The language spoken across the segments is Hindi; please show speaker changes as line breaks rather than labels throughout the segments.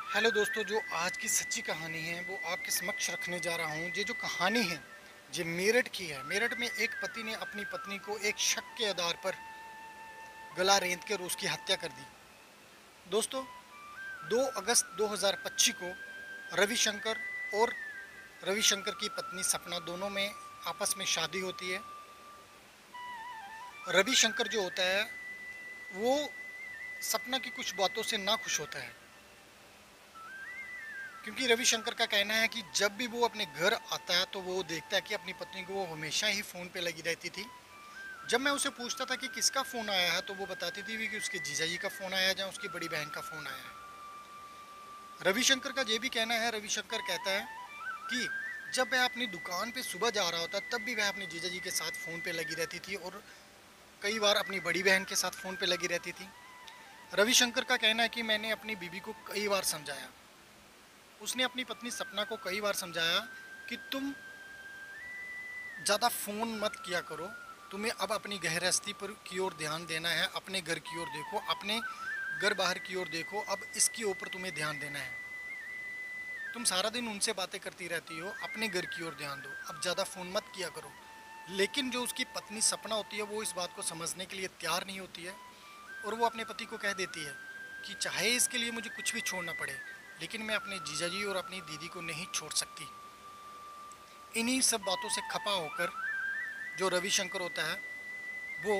हेलो दोस्तों, जो आज की सच्ची कहानी है वो आपके समक्ष रखने जा रहा हूँ। ये जो कहानी है ये मेरठ की है। मेरठ में एक पति ने अपनी पत्नी को एक शक के आधार पर गला रेंत कर उसकी हत्या कर दी। दोस्तों, 2 अगस्त 2025 को रविशंकर और रविशंकर की पत्नी सपना दोनों में आपस में शादी होती है। रविशंकर जो होता है वो सपना की कुछ बातों से ना खुश होता है, क्योंकि रविशंकर का कहना है कि जब भी वो अपने घर आता है तो वो देखता है कि अपनी पत्नी को वो हमेशा ही फ़ोन पे लगी रहती थी। जब मैं उसे पूछता था कि किसका फ़ोन आया है तो वो बताती थी भी कि उसके जीजा जी का फ़ोन आया है या उसकी बड़ी बहन का फ़ोन आया है। रविशंकर का ये भी कहना है, रविशंकर कहता है कि जब वह अपनी दुकान पे सुबह जा रहा होता तब भी वह अपने जीजा जी के साथ फ़ोन पे लगी रहती थी और कई बार अपनी बड़ी बहन के साथ फ़ोन पे लगी रहती थी। रविशंकर का कहना है कि मैंने अपनी बीवी को कई बार समझाया, उसने अपनी पत्नी सपना को कई बार समझाया कि तुम ज़्यादा फ़ोन मत किया करो, तुम्हें अब अपनी गृहस्थी पर की ओर ध्यान देना है, अपने घर की ओर देखो, अपने घर बाहर की ओर देखो, अब इसके ऊपर तुम्हें ध्यान देना है। तुम सारा दिन उनसे बातें करती रहती हो, अपने घर की ओर ध्यान दो, अब ज़्यादा फ़ोन मत किया करो। लेकिन जो उसकी पत्नी सपना होती है वो इस बात को समझने के लिए तैयार नहीं होती है और वो अपने पति को कह देती है कि चाहे इसके लिए मुझे कुछ भी छोड़ना पड़े, लेकिन मैं अपने जीजा जी और अपनी दीदी को नहीं छोड़ सकती। इन्हीं सब बातों से खपा होकर जो रविशंकर होता है वो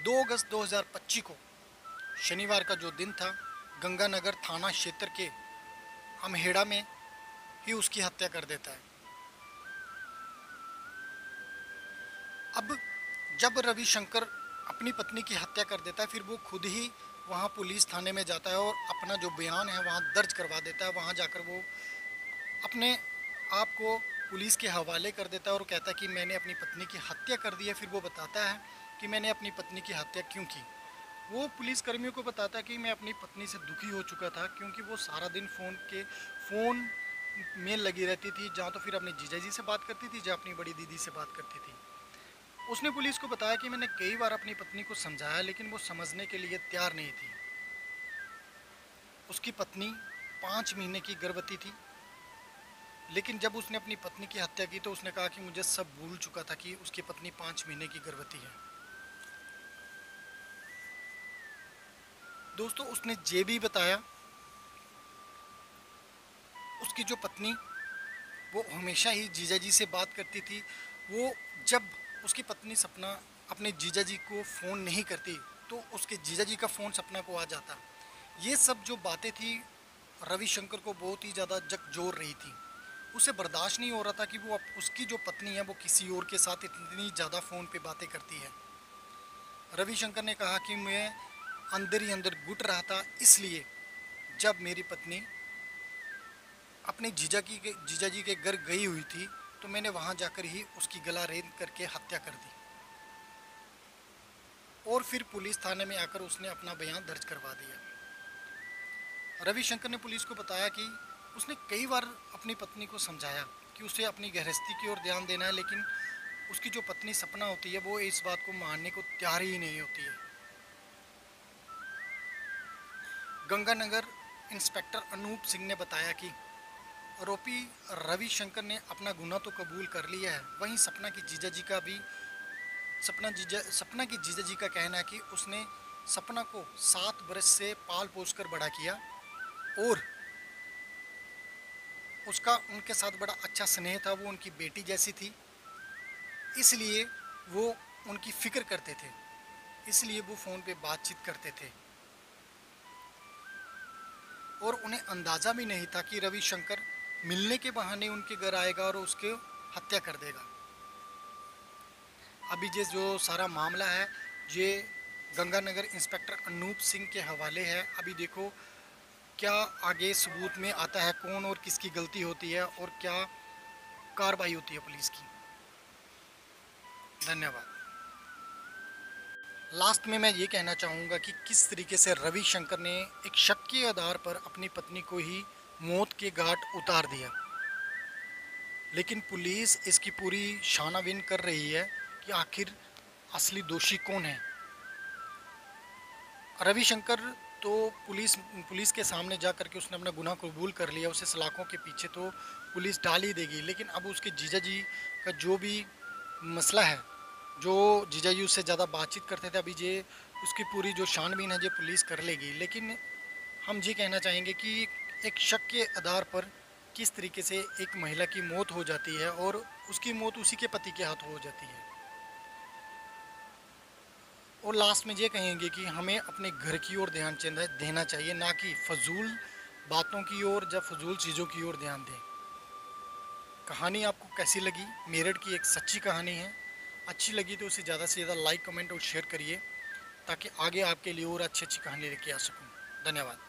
2 अगस्त 2025 को शनिवार का जो दिन था, गंगानगर थाना क्षेत्र के अमहेड़ा में ही उसकी हत्या कर देता है। अब जब रविशंकर अपनी पत्नी की हत्या कर देता है फिर वो खुद ही वहाँ पुलिस थाने में जाता है और अपना जो बयान है वहाँ दर्ज करवा देता है। वहाँ जाकर वो अपने आप को पुलिस के हवाले कर देता है और कहता है कि मैंने अपनी पत्नी की हत्या कर दी है। फिर वो बताता है कि मैंने अपनी पत्नी की हत्या क्यों की। वो पुलिस कर्मियों को बताता है कि मैं अपनी पत्नी से दुखी हो चुका था, क्योंकि वो सारा दिन फ़ोन में लगी रहती थी, जहाँ तो फिर अपने जीजा जी से बात करती थी, जहाँ अपनी बड़ी दीदी से बात करती थी। उसने पुलिस को बताया कि मैंने कई बार अपनी पत्नी को समझाया लेकिन वो समझने के लिए तैयार नहीं थी। उसकी पत्नी 5 महीने की गर्भवती थी, लेकिन जब उसने अपनी पत्नी की हत्या की तो उसने कहा कि मुझे सब भूल चुका था कि उसकी पत्नी 5 महीने की गर्भवती है। दोस्तों, उसने ये भी बताया उसकी जो पत्नी वो हमेशा ही जीजा जी से बात करती थी। वो जब उसकी पत्नी सपना अपने जीजा जी को फ़ोन नहीं करती तो उसके जीजा जी का फ़ोन सपना को आ जाता। ये सब जो बातें थी रविशंकर को बहुत ही ज़्यादा झकझोर रही थी। उसे बर्दाश्त नहीं हो रहा था कि वो उसकी जो पत्नी है वो किसी और के साथ इतनी ज़्यादा फ़ोन पे बातें करती है। रविशंकर ने कहा कि मैं अंदर ही अंदर घुट रहा था, इसलिए जब मेरी पत्नी अपने जीजा जी के घर गई हुई थी तो मैंने वहां जाकर ही उसकी गला रेत करके हत्या कर दी। और फिर पुलिस थाने में आकर उसने अपना बयान दर्ज करवा दिया। रविशंकर ने पुलिस को बताया कि उसने कई बार अपनी पत्नी को समझाया कि उसे अपनी गृहस्थी की ओर ध्यान देना है, लेकिन उसकी जो पत्नी सपना होती है वो इस बात को मानने को तैयार ही नहीं होती है। गंगानगर इंस्पेक्टर अनूप सिंह ने बताया कि आरोपी रविशंकर ने अपना गुनाह तो कबूल कर लिया है, वहीं सपना की जीजा जी का कहना है कि उसने सपना को 7 बरस से पाल पोस कर बड़ा किया और उसका उनके साथ बड़ा अच्छा स्नेह था, वो उनकी बेटी जैसी थी, इसलिए वो उनकी फ़िक्र करते थे, इसलिए वो फ़ोन पे बातचीत करते थे और उन्हें अंदाज़ा भी नहीं था कि रविशंकर मिलने के बहाने उनके घर आएगा और उसके हत्या कर देगा। अभी ये जो सारा मामला है ये गंगानगर इंस्पेक्टर अनूप सिंह के हवाले है। अभी देखो क्या आगे सबूत में आता है, कौन और किसकी गलती होती है और क्या कार्रवाई होती है पुलिस की। धन्यवाद। लास्ट में मैं ये कहना चाहूँगा कि किस तरीके से रविशंकर ने एक शक के आधार पर अपनी पत्नी को ही मौत के घाट उतार दिया, लेकिन पुलिस इसकी पूरी छानबीन कर रही है कि आखिर असली दोषी कौन है। रविशंकर तो पुलिस के सामने जा कर के उसने अपना गुनाह कबूल कर लिया, उसे सलाखों के पीछे तो पुलिस डाल ही देगी। लेकिन अब उसके जीजा जी का जो भी मसला है, जो जीजा जी उससे ज़्यादा बातचीत करते थे, अभी ये उसकी पूरी जो छानबीन है ये पुलिस कर लेगी। लेकिन हम ये कहना चाहेंगे कि एक शक के आधार पर किस तरीके से एक महिला की मौत हो जाती है और उसकी मौत उसी के पति के हाथ हो जाती है। और लास्ट में ये कहेंगे कि हमें अपने घर की ओर ध्यान देना चाहिए, ना कि फजूल बातों की ओर या फजूल चीज़ों की ओर ध्यान दें। कहानी आपको कैसी लगी? मेरठ की एक सच्ची कहानी है। अच्छी लगी तो उसे ज़्यादा से ज़्यादा लाइक कमेंट और शेयर करिए, ताकि आगे आपके लिए और अच्छी अच्छी कहानी लेके आ सकूँ। धन्यवाद।